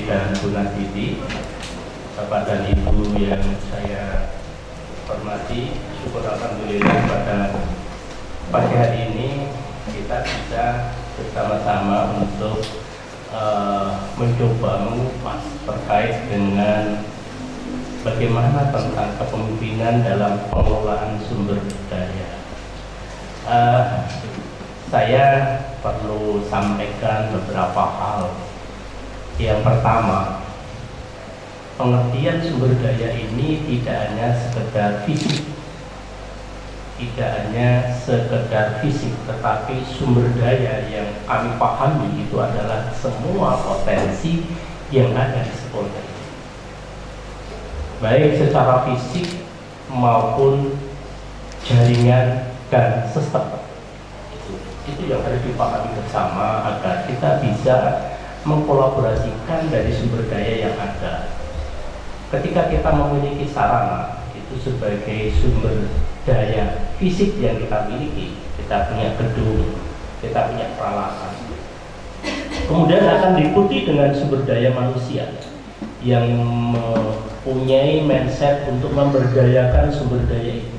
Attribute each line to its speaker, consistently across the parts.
Speaker 1: dan Bu Naditi, Bapak dan Ibu yang saya hormati, syukur alhamdulillah pada pagi hari ini kita bisa bersama-sama untuk mencoba mengupas terkait dengan bagaimana tentang kepemimpinan dalam pengelolaan sumber daya. Saya perlu sampaikan beberapa hal. Yang pertama, pengertian sumber daya ini tidak hanya sekedar fisik, tetapi sumber daya yang kami pahami itu adalah semua potensi yang ada di sekolah ini, baik secara fisik maupun jaringan dan sistem. Itu yang harus dipahami bersama agar kita bisa mengkolaborasikan dari sumber daya yang ada. Ketika kita memiliki sarana itu sebagai sumber daya fisik yang kita miliki, kita punya gedung, kita punya peralatan, kemudian akan diikuti dengan sumber daya manusia yang mempunyai mindset untuk memberdayakan sumber daya itu.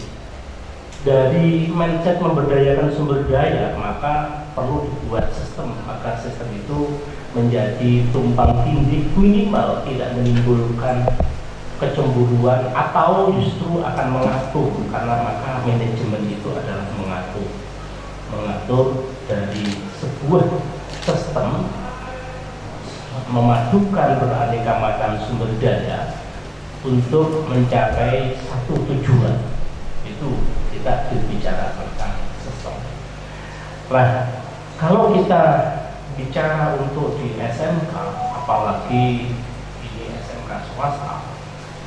Speaker 1: Dari mindset memberdayakan sumber daya, maka perlu dibuat sistem agar sistem itu menjadi tumpang tindih, minimal tidak menimbulkan kecemburuan atau justru akan mengatur, karena maka manajemen itu adalah mengatur dari sebuah sistem, memadukan beraneka macam sumber daya untuk mencapai satu tujuan. Itu kita berbicara tentang sistem. Nah, kalau kita bicara untuk di SMK, apalagi ini SMK swasta,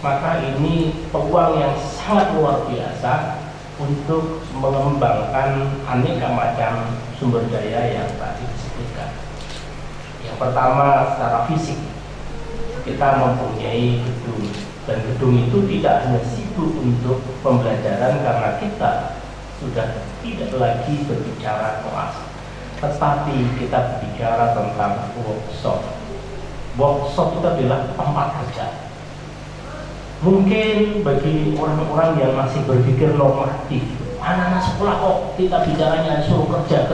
Speaker 1: maka ini peluang yang sangat luar biasa untuk mengembangkan aneka macam sumber daya yang tadi disebutkan. Yang pertama, secara fisik, kita mempunyai gedung, dan gedung itu tidak hanya sibuk untuk pembelajaran karena kita sudah tidak lagi berbicara kelas, tetapi kita berbicara tentang workshop. Workshop itu adalah tempat kerja. Mungkin bagi orang-orang yang masih berpikir normatif, anak-anak sekolah kok kita bicaranya suruh kerja,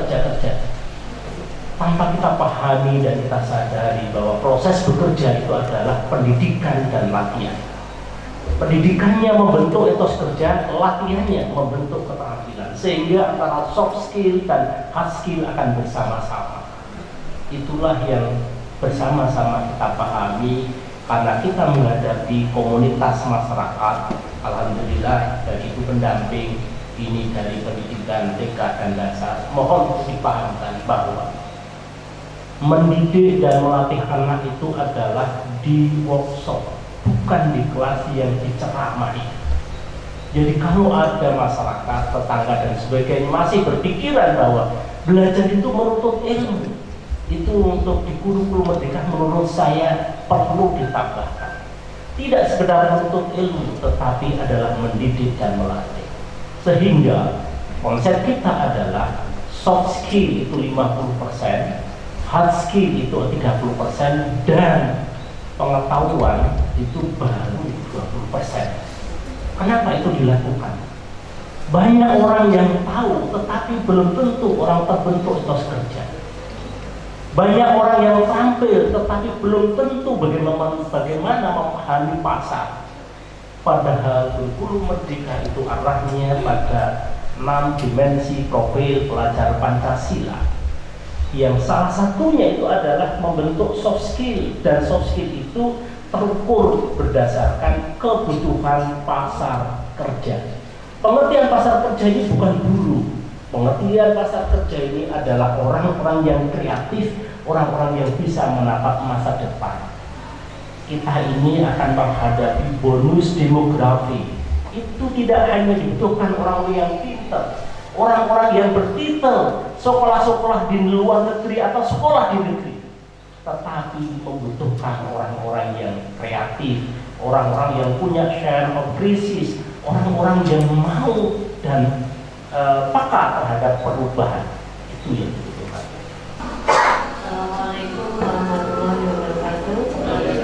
Speaker 1: tanpa kita pahami dan kita sadari bahwa proses bekerja itu adalah pendidikan dan latihan. Pendidikannya membentuk etos kerja, latihannya membentuk keterampilan, sehingga antara soft skill dan hard skill akan bersama-sama. Itulah yang bersama-sama kita pahami karena kita menghadapi komunitas masyarakat. Alhamdulillah bagi ibu pendamping ini dari pendidikan TK dan dasar, mohon dipahamkan bahwa mendidik dan melatih anak itu adalah di workshop, bukan di kelas yang diceramai. Jadi kalau ada masyarakat, tetangga dan sebagainya masih berpikiran bahwa belajar itu menuntut ilmu, itu untuk di kurikulum merdeka menurut saya perlu ditambahkan. Tidak sekedar menuntut ilmu, tetapi adalah mendidik dan melatih. Sehingga konsep kita adalah soft skill itu 50%, hard skill itu 30%, dan pengetahuan itu baru 20%. Kenapa itu dilakukan? Banyak orang yang tahu, tetapi belum tentu orang terbentuk etos kerja. Banyak orang yang tampil, tetapi belum tentu bagaimana memahami pasar. Padahal kurikulum merdeka itu arahnya pada 6 dimensi profil pelajar Pancasila, yang salah satunya itu adalah membentuk soft skill, dan soft skill itu terukur berdasarkan kebutuhan pasar kerja. Pengertian pasar kerja ini bukan guru. Pengertian pasar kerja ini adalah orang-orang yang kreatif, orang-orang yang bisa menatap masa depan. Kita ini akan menghadapi bonus demografi. Itu tidak hanya dibutuhkan orang yang pintar, orang-orang yang bertitel, sekolah-sekolah di luar negeri atau sekolah di negeri, tetapi membutuhkan orang-orang yang kreatif, orang-orang yang punya share of crisis, orang-orang yang mau dan peka terhadap perubahan. Itu yang dibutuhkan.
Speaker 2: Assalamualaikum warahmatullahi wabarakatuh.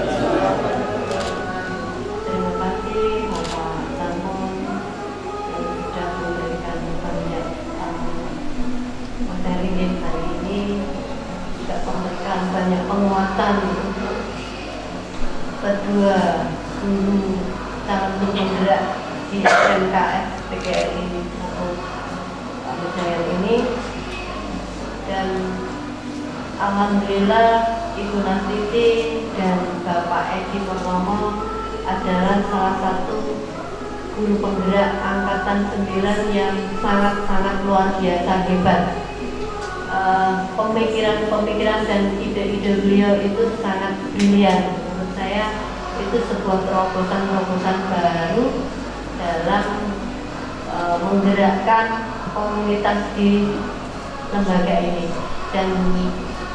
Speaker 2: kedua guru calon guru penggerak di SMKS PGRI maupun Pamudayan ini. Dan alhamdulillah Ibu Nastiti dan Bapak Edi Purnomo adalah salah satu guru penggerak angkatan 9 yang sangat-sangat luar biasa hebat. Pemikiran-pemikiran dan ide-ide beliau itu sangat brilian. Menurut saya itu sebuah terobosan-terobosan baru dalam menggerakkan komunitas di lembaga ini. Dan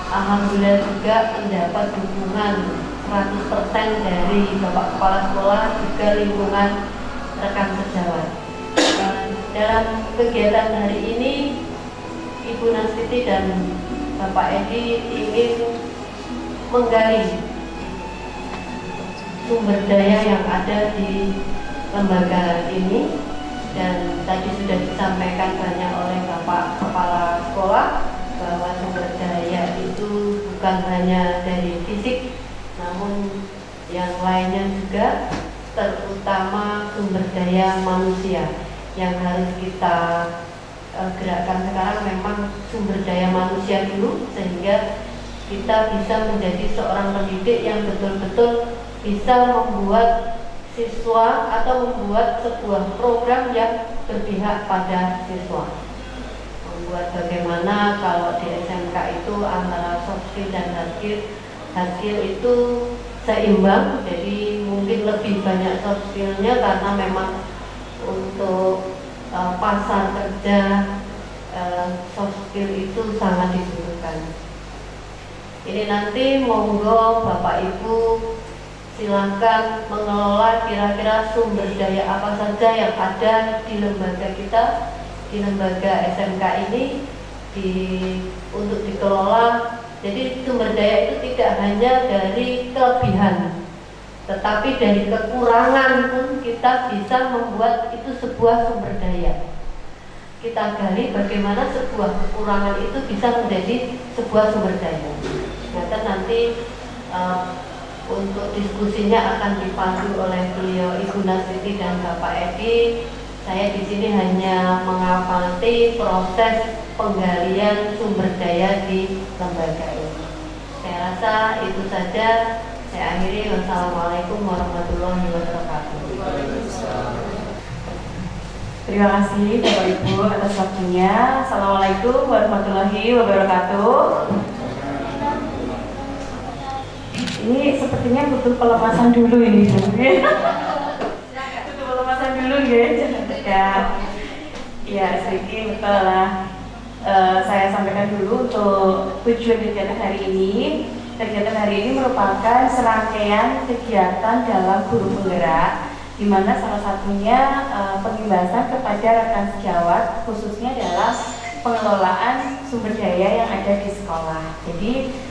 Speaker 2: alhamdulillah juga mendapat dukungan 100% dari Bapak Kepala Sekolah, juga lingkungan rekan sejawat. Dalam kegiatan hari ini Ibu Nastiti dan Bapak Edi ingin menggali sumber daya yang ada di lembaga ini, dan tadi sudah disampaikan banyak oleh Bapak Kepala Sekolah bahwa sumber daya itu bukan hanya dari fisik, namun yang lainnya juga, terutama sumber daya manusia yang harus kita gerakkan sekarang. Memang sumber daya manusia dulu, sehingga kita bisa menjadi seorang pendidik yang betul-betul bisa membuat siswa atau membuat sebuah program yang berpihak pada siswa. Membuat bagaimana kalau di SMK itu antara soft skill dan hard skill itu seimbang, jadi mungkin lebih banyak soft skill-nya karena memang untuk pasar kerja soft skill itu sangat dibutuhkan. Ini nanti monggo Bapak Ibu silakan mengelola kira-kira sumber daya apa saja yang ada di lembaga kita, di lembaga SMK ini, untuk dikelola. Jadi sumber daya itu tidak hanya dari kelebihan, tetapi dari kekurangan pun kita bisa membuat itu sebuah sumber daya. Kita gali bagaimana sebuah kekurangan itu bisa menjadi sebuah sumber daya. Nanti untuk diskusinya akan dipandu oleh beliau Ibu Nastiti dan Bapak Edi. Saya di sini hanya mengamati proses penggalian sumber daya di lembaga ini. Saya rasa itu saja. Saya akhiri. Wassalamualaikum warahmatullahi wabarakatuh.
Speaker 3: Terima kasih Bapak Ibu atas waktunya. Assalamualaikum warahmatullahi wabarakatuh. Ini sepertinya butuh pelemasan dulu ini, Bu. Butuh pelemasan dulu ya, jangan dekat. Ya, sedikit betul lah. Saya sampaikan dulu untuk tujuan kegiatan hari ini. Kegiatan hari ini merupakan serangkaian kegiatan dalam guru penggerak, di mana salah satunya pengimbasan kepada rekan sejawat, khususnya dalam pengelolaan sumber daya yang ada di sekolah. Jadi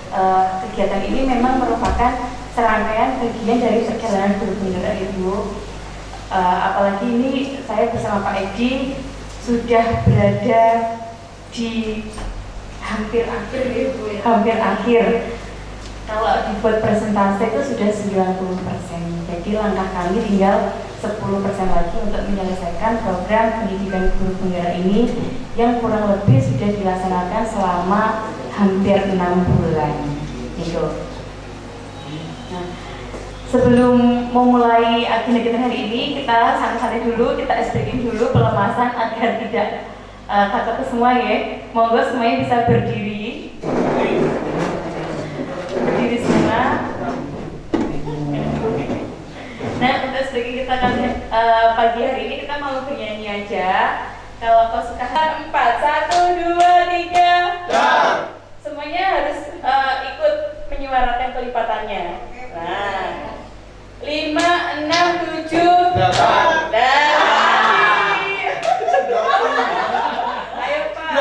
Speaker 3: kegiatan ini memang merupakan serangkaian bagian dari perjalanan guru penggerak Ibu. Apalagi ini saya bersama Pak Edi sudah berada di hampir akhir Ibu, hampir akhir. Kalau dibuat presentasi itu sudah 90%. Jadi langkah kami tinggal 10% lagi untuk menyelesaikan program pendidikan guru penggerak ini yang kurang lebih sudah dilaksanakan selama hampir 6 bulan gitu. Nah, sebelum memulai agenda hari ini, kita santai-santai dulu, kita SPG dulu pelemasan agar tidak kaku semua ya. Monggo semuanya bisa berdiri. Berdiri semua. Nah, untuk SPG kita kan pagi hari ini kita mau bernyanyi aja. Kalau kau suka 4, 1, 2, 3 dan semuanya harus ikut menyuarakan kelipatannya. Nah, 5, 6, 7 dan ayo Pak.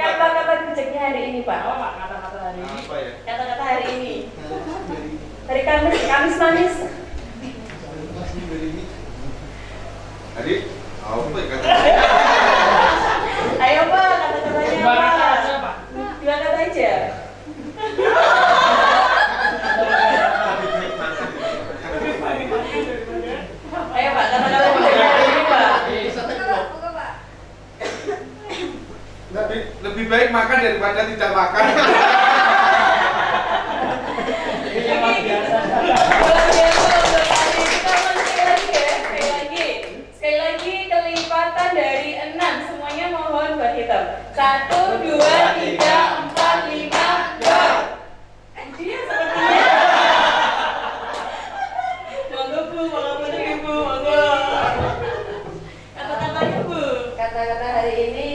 Speaker 3: Kata-kata bijaknya hari ini Pak. Apa Pak kata-kata hari ini? Kata-kata hari ini. Hari Kamis manis.
Speaker 4: Jadi, apa ya kata?
Speaker 3: Ayo Pak, kata-katanya Pak. Dua kata aja.
Speaker 4: daripada tidak makan.
Speaker 1: Ini mas biasa.
Speaker 3: Sekali lagi kelipatan dari 6. Semuanya mohon berhitung. 1, 2, 3, 4, 5, go. Dia sepertinya. Monggo Bu, monggo Ibu, monggo. Kata-katanya Bu.
Speaker 2: Kata-kata hari ini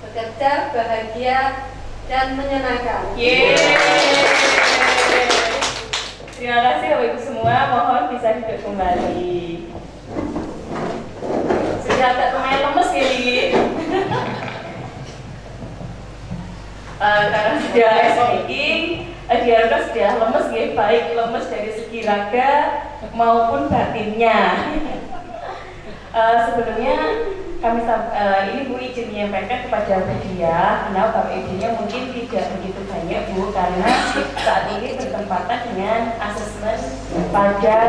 Speaker 2: bekerja, bahagia, dan menyenangkan.
Speaker 3: Yeay. Terima kasih Bapak Ibu semua, mohon bisa duduk kembali. Sudah agak lumayan lemes ini. Karena sudah speaking, diharapkan sudah lemes ya, baik lemes dari segi raga maupun batinnya. Sebelumnya kami ini Bu izin menyampaikan kepada media, kenapa Bapak Ibunya mungkin tidak begitu banyak Bu, karena saat ini bertempatan dengan asesmen pada,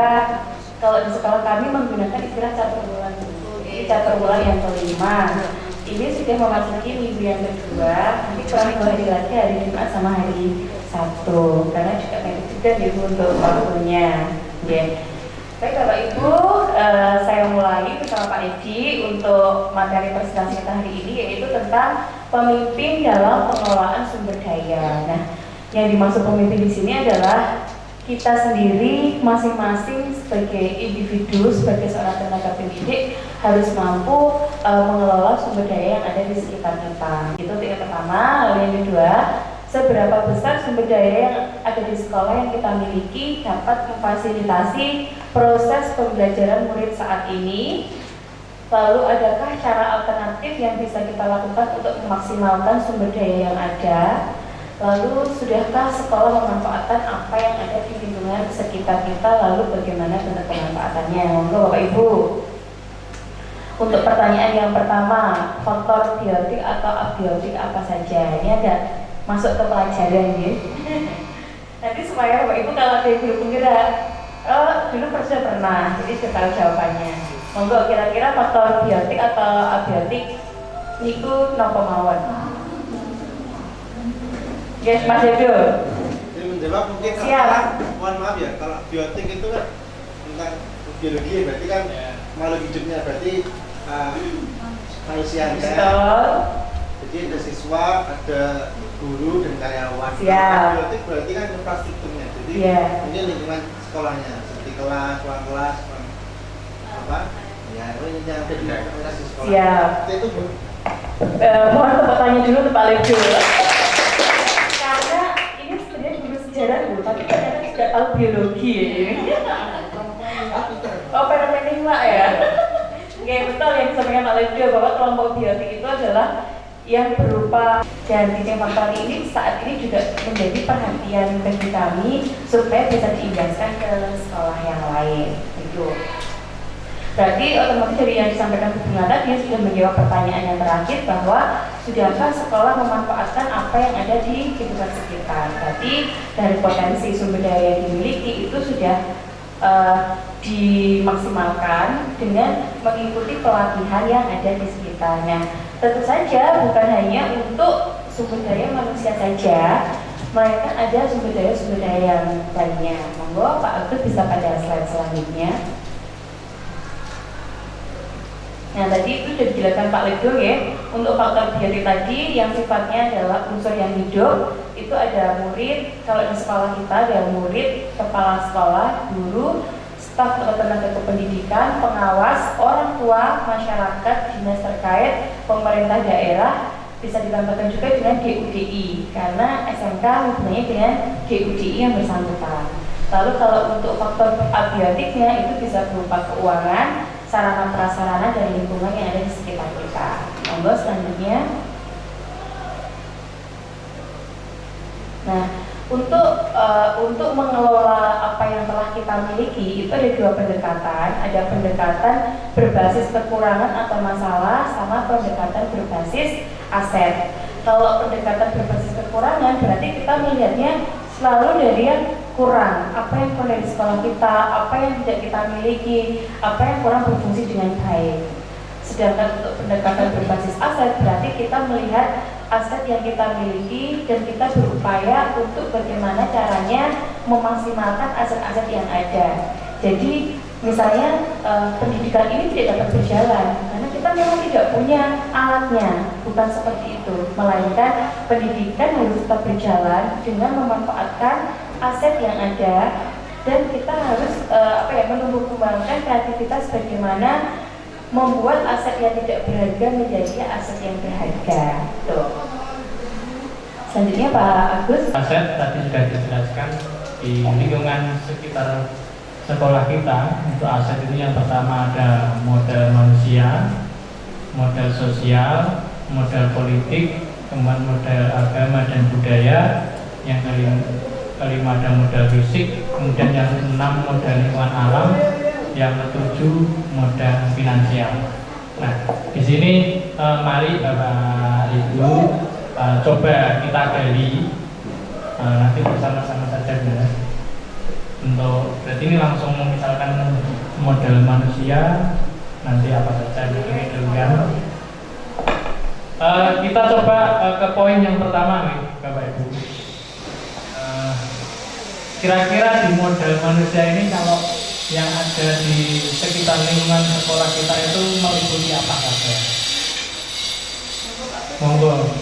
Speaker 3: kalau di sekolah kami menggunakan istilah catur bulan Bu. Ini catur bulan yang kelima. Ini sudah memasuki minggu yang kedua, nanti kurang 2 hari lagi hari Jumat sama hari Sabtu, karena juga mepet juga nih Bu untuk waktunya. Yeah. Baik Bapak Ibu, saya mulai bersama Pak Edi untuk materi presentasi kita hari ini, yaitu tentang pemimpin dalam pengelolaan sumber daya. Nah, yang dimaksud pemimpin di sini adalah kita sendiri masing-masing sebagai individu, sebagai seorang tenaga pendidik harus mampu mengelola sumber daya yang ada di sekitar kita. Itu yang pertama. Lalu yang kedua, seberapa besar sumber daya yang ada di sekolah yang kita miliki dapat memfasilitasi proses pembelajaran murid saat ini. Lalu adakah cara alternatif yang bisa kita lakukan untuk memaksimalkan sumber daya yang ada? Lalu sudahkah sekolah memanfaatkan apa yang ada di lingkungan sekitar kita? Lalu bagaimana bentuk pemanfaatannya? Monggo Bapak Ibu. Untuk pertanyaan yang pertama, faktor biotik atau abiotik apa saja? Ini ada masuk ke pelajaran ya. Nanti supaya Bapak Ibu kalau ada guru penggerak, dulu sudah pernah, jadi sudah tahu jawabannya. Monggo, kira-kira faktor biotik atau abiotik itu nopo mawon? Yes, Mas Edo.
Speaker 4: Jadi menjawab mungkin
Speaker 3: Siap.
Speaker 4: mohon maaf ya, kalau biotik itu kan tentang biologi, berarti kan makhluk hidupnya, berarti manusianya.
Speaker 3: Betul.
Speaker 4: Jadi ada siswa, ada guru dan karyawan.
Speaker 3: Siap.
Speaker 4: Biotik berarti kan infrastrukturnya. Jadi ini lingkungan sekolahnya, seperti kelas, ruang kelas, ruang apa? Ya, ini yang ada di organisasi sekolah.
Speaker 3: Siap.
Speaker 4: Itu Bu.
Speaker 3: Mohon tepuk tangan dulu untuk Pak Lejo. Karena ini sebenarnya guru sejarah Bu, tapi ternyata tidak tahu biologi. Oh, fenomena ya. Oke, betul yang disampaikan Pak Lejo bahwa kelompok biotik itu adalah yang berupa, dan titik faktor ini saat ini juga menjadi perhatian bagi kami supaya bisa diinjaskan ke sekolah yang lain. Itu berarti otomatis dari yang disampaikan Bu Bunga tadi sudah menjawab pertanyaan yang terakhir, bahwa sudahkah sekolah memanfaatkan apa yang ada di kehidupan sekitar. Berarti dari potensi sumber daya yang dimiliki itu sudah dimaksimalkan dengan mengikuti pelatihan yang ada di sekitarnya. Tentu saja bukan hanya untuk sumber daya manusia saja, melainkan ada sumber daya yang lainnya. Monggo Pak Agus bisa pada slide selanjutnya. Nah, tadi itu sudah dijelaskan Pak Ledo ya. Untuk faktor biotik tadi yang sifatnya adalah unsur yang hidup, itu ada murid, kalau di sekolah kita ada murid, kepala sekolah, guru, staf atau tenaga kependidikan, pengawas, orang tua, masyarakat, dinas terkait, pemerintah daerah, bisa ditambahkan juga dengan DUDI, karena SMK hubungannya dengan DUDI yang bersangkutan. Lalu kalau untuk faktor abiotiknya itu bisa berupa keuangan, sarana prasarana dan lingkungan yang ada di sekitar kita. Monggo selanjutnya. Nah, untuk mengelola apa yang telah kita miliki itu ada dua pendekatan. Ada pendekatan berbasis kekurangan atau masalah, sama pendekatan berbasis aset. Kalau pendekatan berbasis kekurangan berarti kita melihatnya selalu dari yang kurang, apa yang kurang di sekolah kita, apa yang tidak kita miliki, apa yang kurang berfungsi dengan baik. Sedangkan untuk pendekatan berbasis aset berarti kita melihat aset yang kita miliki dan kita berupaya untuk bagaimana caranya memaksimalkan aset-aset yang ada. Jadi misalnya pendidikan ini tidak dapat berjalan karena kita memang tidak punya alatnya, bukan seperti itu, melainkan pendidikan harus tetap berjalan dengan memanfaatkan aset yang ada, dan kita harus menumbuh kembangkan kreativitas bagaimana membuat aset yang tidak berharga menjadi aset yang berharga. Tuh. Selanjutnya Pak Agus.
Speaker 5: Aset tadi sudah dijelaskan di lingkungan sekitar sekolah kita. Untuk aset itu yang pertama ada modal manusia, modal sosial, modal politik, kemudian modal agama dan budaya. Yang kelima ada modal fisik, kemudian yang keenam modal lingkungan alam, yang ketujuh modal finansial. Nah, di sini mari Bapak Ibu coba kita gali nanti bersama-sama saja ya. Untuk berarti ini langsung misalkan modal manusia, nanti apa saja ini demikian. Kita coba ke poin yang pertama nih Bapak Ibu. Kira-kira di modal manusia ini kalau yang ada di sekitar lingkungan sekolah kita itu meliputi apa saja? Monggo.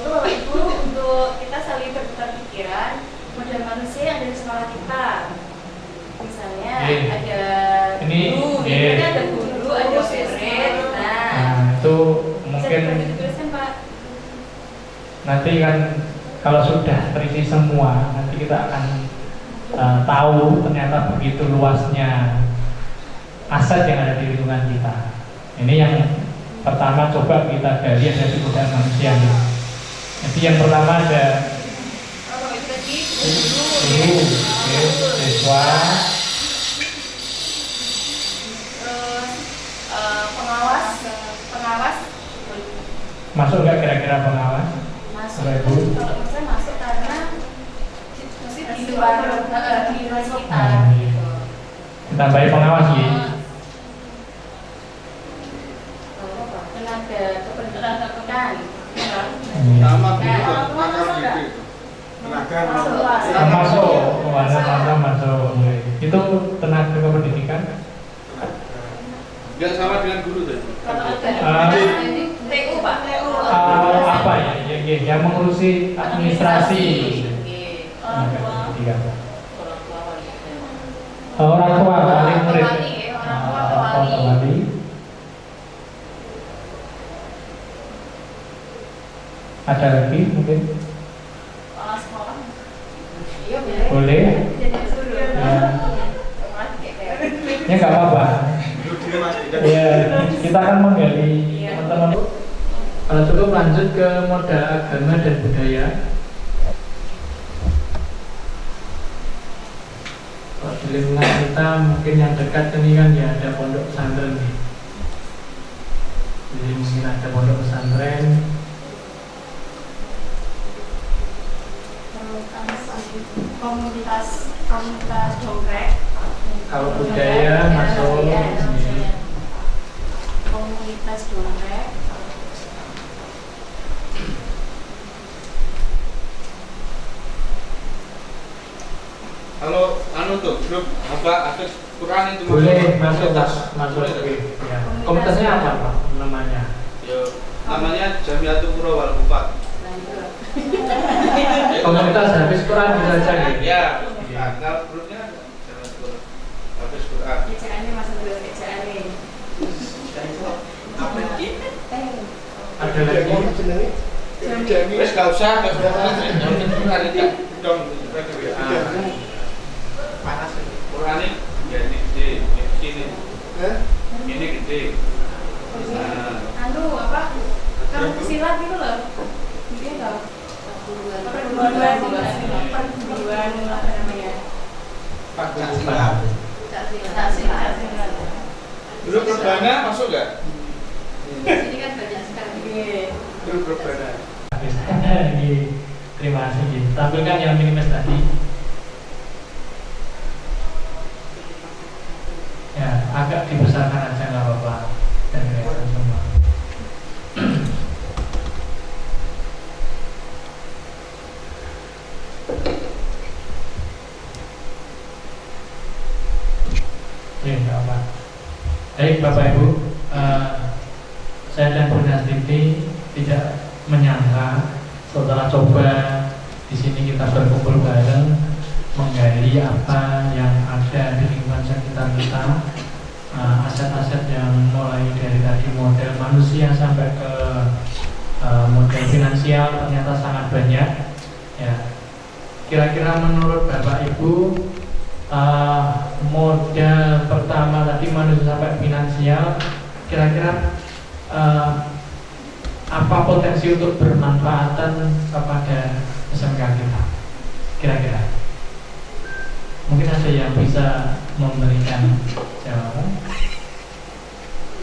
Speaker 3: Bapak Ibu, untuk kita saling bertukar pikiran, modal manusia yang ada di sekolah kita. Misalnya ada guru, ada guru, ada murid.
Speaker 5: Nah, itu mungkin
Speaker 3: dituliskan Pak.
Speaker 5: Nanti kan kalau sudah terisi semua, nanti kita akan tahu ternyata begitu luasnya aset yang ada di lingkungan kita. Ini yang pertama coba kita gali ada di budaya manusia. Jadi yang pertama ada guru, siswa,
Speaker 3: pengawas.
Speaker 5: Masuk nggak kira-kira pengawas?
Speaker 3: Masuk. Kalau saya masuk karena di luar kita.
Speaker 5: Ditambahi pengawas ya.
Speaker 3: Tenaga kependidikan.
Speaker 4: Sama tenaga
Speaker 5: masuk. Itu tenaga kependidikan.
Speaker 4: Enggak sama dengan guru tadi.
Speaker 3: TU Pak.
Speaker 5: Apa ya? Yang mengurusi administrasi. Orang tua wali murid. Wali. Ada lagi mungkin?
Speaker 3: Sekolah.
Speaker 5: Boleh. Ya nggak apa-apa. Ya, kita akan menggali teman-teman. Cukup lanjut ke modal agama dan budaya. Kalau di lingkungan kita mungkin yang dekat ini kan ya ada pondok pesantren nih. Jadi mungkin ada pondok pesantren.
Speaker 3: Komunitas dongkrek.
Speaker 5: Kalau budaya masuk
Speaker 3: komunitas dongkrek.
Speaker 4: Kalau tuh grup apa akses Quran itu
Speaker 5: boleh masuk ya. Komunitasnya apa Pak namanya?
Speaker 4: Namanya Jamiatul Qura wal Hufat.
Speaker 5: Komunitas habis Quran bisa saja.
Speaker 4: Ya. Nah, kalau grupnya Jamiatul habis Quran.
Speaker 3: Ejaannya masuk dulu ejaannya.
Speaker 5: Ada lagi?
Speaker 4: Wes gak usah, dong. Panas. Quran ini gede, ini. Ini gede.
Speaker 3: Kamu silat gitu loh. Dia tahu. Perguruan apa namanya?
Speaker 4: Pancasila. Dulu Perbana masuk gak?
Speaker 3: Sini kan banyak sekali.
Speaker 4: Dulu Perbana.
Speaker 5: Terima kasih. Tampilkan yang minimis tadi. Bapak Ibu, saya dan Bu Nastiti tidak menyangka setelah coba di sini kita berkumpul bareng menggali apa yang ada di lingkungan sekitar kita, aset-aset yang mulai dari tadi model manusia sampai ke model finansial ternyata sangat banyak. Ya, kira-kira menurut Bapak Ibu, model pertama tadi manusia sampai finansial, kira-kira apa potensi untuk bermanfaatan kepada SMK kita? Kira-kira mungkin ada yang bisa memberikan jawaban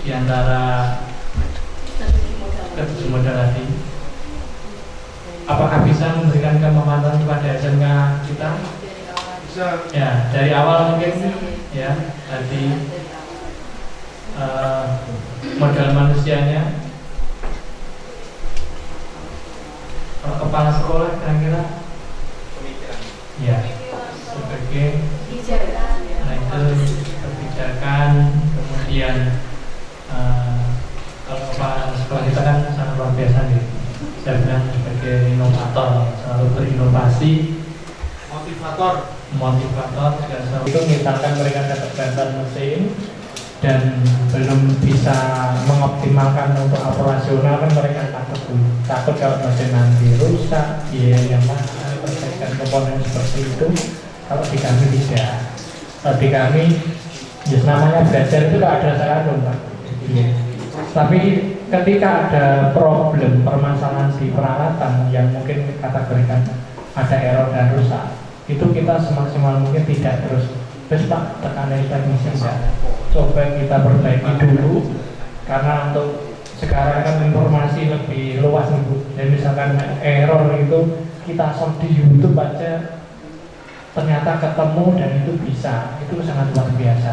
Speaker 5: di antara ketujuh modal tadi. Apakah bisa memberikan kemanfaatan kepada SMK kita?
Speaker 4: Bisa.
Speaker 5: Ya, dari awal mungkin ya tadi modal manusianya, kalau kepala sekolah kira-kira ya sebagai kebijakan, kemudian kalau kepala sekolah kita kan sangat luar biasa nih, saya bilang sebagai inovator, selalu berinovasi, motivator juga selalu. Itu misalkan mereka keterbatasan mesin dan belum bisa mengoptimalkan untuk operasional, kan mereka takut kalau mesin nanti rusak, yang mahal, perbaikan komponen seperti itu. Kalau di kami tidak, di kami just namanya belajar itu tidak ada rasa Pak. Tapi ketika ada problem, permasalahan di peralatan yang mungkin kategorikan ada error dan rusak, itu kita semaksimal mungkin tidak terus Pak tekanan teknisnya enggak, coba kita perbaiki dulu, karena untuk sekarang kan informasi lebih luas nih Bu. Dan misalkan error itu kita search di YouTube aja ternyata ketemu dan itu bisa, itu sangat luar biasa.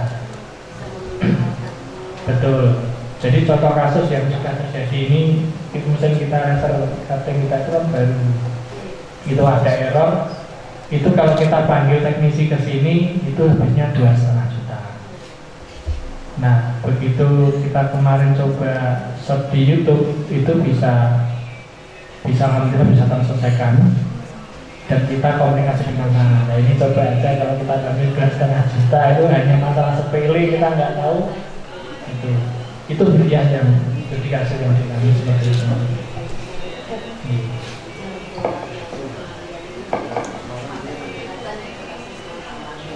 Speaker 5: Betul. Jadi contoh kasus yang sudah terjadi ini, itu misalnya kita kita itu kan baru itu ada error, itu kalau kita panggil teknisi ke sini itu habisnya 2,5 juta. Nah, begitu kita kemarin coba search di YouTube, itu bisa alhamdulillah bisa terselesaikan. Dan kita komunikasi dengan sana. Nah ini coba aja kalau kita ambil 2,5 juta itu hanya masalah sepele, kita nggak tahu. Itu berian yang dedikasi yang kami seperti itu.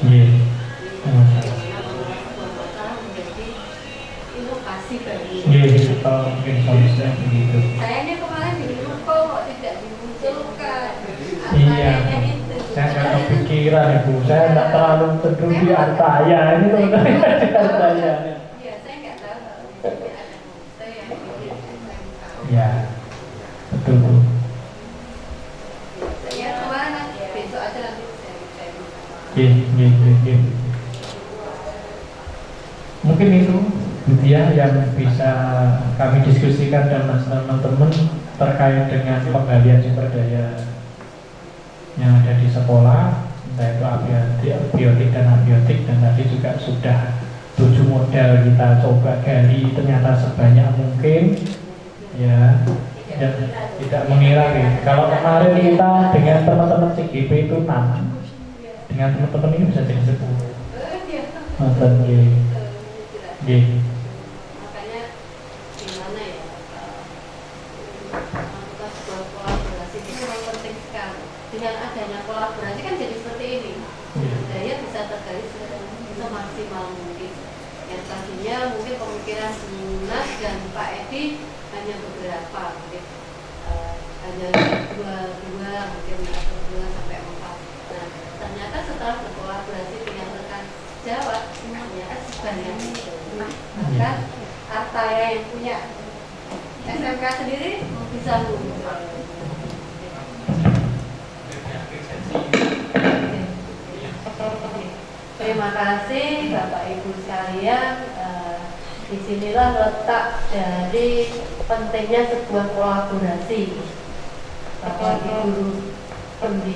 Speaker 5: Iya.
Speaker 2: Inovasi bagi.
Speaker 5: Iya, kalau mungkin solusinya begitu.
Speaker 2: Sayangnya kemarin di Ruko kok tidak dimunculkan.
Speaker 5: Iya, saya nggak kepikiran Ibu, saya nggak terlalu teduh di Artaya ini sebenarnya di Artaya.
Speaker 2: Iya, saya nggak tahu kalau ada monster yang bikin SMK.
Speaker 5: Ya, betul Bu.
Speaker 2: Saya kemarin besok aja nanti saya
Speaker 5: Iya. Mungkin itu Budiah yang bisa kami diskusikan dengan teman-teman terkait dengan penggalian sumber daya yang ada di sekolah, entah itu abiotik dan abiotik, dan tadi juga sudah 7 model kita coba gali ternyata sebanyak mungkin ya, dan tidak mengira nih. Kalau kemarin kita dengan teman-teman CGP itu 6, dengan teman-teman ini bisa jadi 10.
Speaker 2: makanya gimana ya, melakukan sebuah kolaborasi itu memang penting sekali. Dengan adanya kolaborasi kan jadi seperti ini, daya bisa tergali semaksimal mungkin. Yang tadinya mungkin pemikiran Bunas dan Pak Edi hanya beberapa, mungkin hanya dua mungkin, atau 2 sampai 4. Nah, ternyata setelah berkolaborasi dengan rekan Jawa, ternyata sebanyak itu. Maka Artaya yang punya SMK sendiri bisa muncul. Terima kasih Bapak Ibu sekalian. Disinilah letak dari pentingnya sebuah kolaborasi. Bahwa di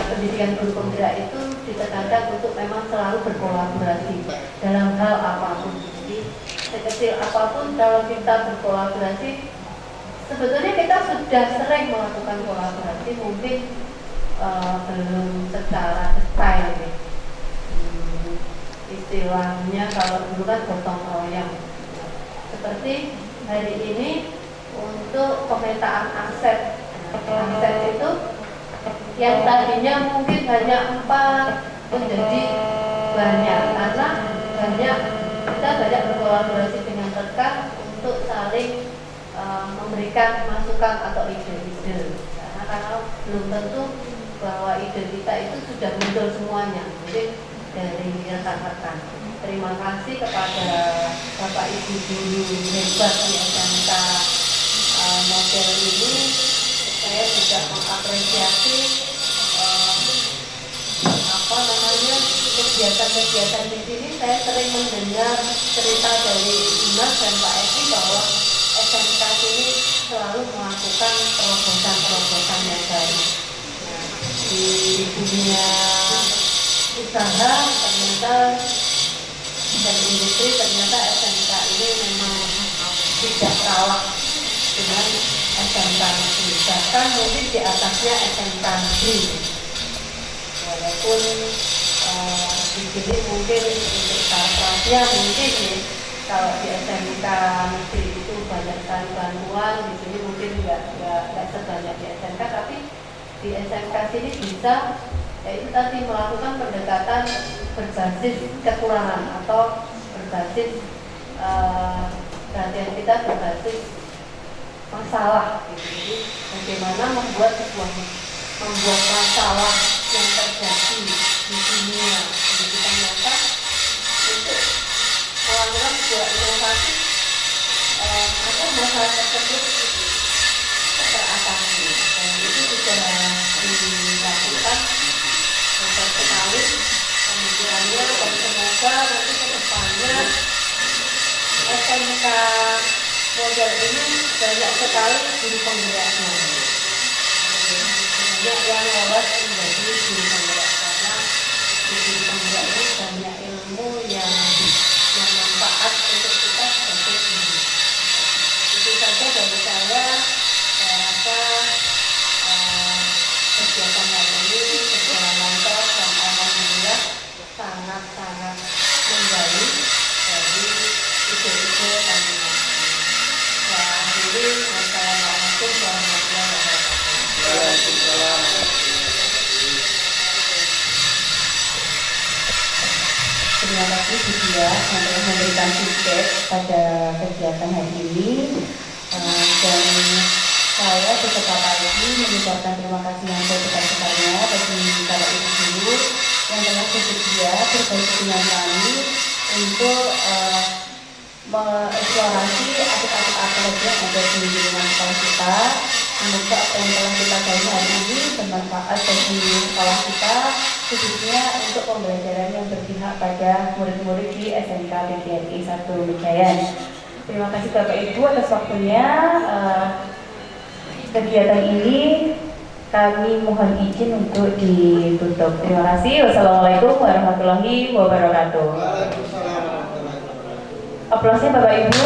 Speaker 2: pendidikan guru penggerak itu ditekankan untuk memang selalu berkolaborasi dalam hal apapun. Jadi sekecil apapun kalau kita berkolaborasi, sebetulnya kita sudah sering melakukan kolaborasi, mungkin belum secara detail nih. Istilahnya kalau dulu kan gotong royong. Seperti hari ini untuk pemetaan aset itu yang tadinya mungkin hanya 4 menjadi banyak, karena kita banyak berkolaborasi dengan rekan untuk saling memberikan masukan atau ide-ide, karena belum tentu bahwa ide kita itu sudah muncul semuanya, mungkin dari rekan-rekan. Terima kasih kepada Bapak Ibu guru hebat di SMK model ini. Saya juga mengapresiasi kegiatan-kegiatan di sini. Saya sering mendengar cerita dari Dimas dan Pak Edi bahwa SMK ini selalu melakukan terobosan-terobosan yang baru. Nah, di dunia usaha ternyata dan industri, ternyata SMK ini memang tidak kalah dengan SMK negeri, bahkan mungkin di atasnya SMK negeri. Walaupun di sini mungkin untuk sarprasnya mungkin ya, kalau di SMK negeri itu banyak sekali bantuan, di sini mungkin nggak sebanyak di SMK, tapi di SMK sini bisa yaitu tadi melakukan pendekatan berbasis kekurangan atau berbasis perhatian kita berbasis masalah gitu. Jadi bagaimana membuat masalah yang terjadi di dunia pendidikan nyata untuk melakukan sebuah inovasi agar masalah tersebut teratasi, dan itu sudah dilakukan besar sekali pemikirannya, dan semoga nanti ke depannya SMK model ini banyak sekali guru penggeraknya, banyak yang lolos menjadi guru penggerak, karena guru penggerak ini banyak ilmu yang manfaat untuk kita sebagai guru. Itu saja dari saya rasa kegiatan hari ini berjalan lancar dan alhamdulillah sangat-sangat menggali dari ide-ide kami. Saya akhiri, wassalamualaikum warahmatullahi wabarakatuh.
Speaker 4: Waalaikumsalam.
Speaker 3: Terima kasih Bu Dia untuk memberikan feedback pada kegiatan hari ini. Dan saya beserta Pak Edi mengucapkan terima kasih yang sebesar-besarnya bagi Bapak Ibu guru yang telah bersedia berbagi dengan kami untuk mengeksplorasi aspek-aspek apalagi yang ada di lingkungan sekolah kita. Semoga apa yang telah kita gali hari ini bermanfaat bagi sekolah kita, khususnya untuk pembelajaran yang berpihak pada murid-murid di SMK PGRI 1 Mejayan. Terima kasih Bapak Ibu atas waktunya. Kegiatan ini kami mohon izin untuk ditutup. Terima kasih. Wassalamualaikum warahmatullahi wabarakatuh.
Speaker 4: Waalaikumsalam warahmatullahi wabarakatuh.
Speaker 3: Aplausnya Bapak Ibu.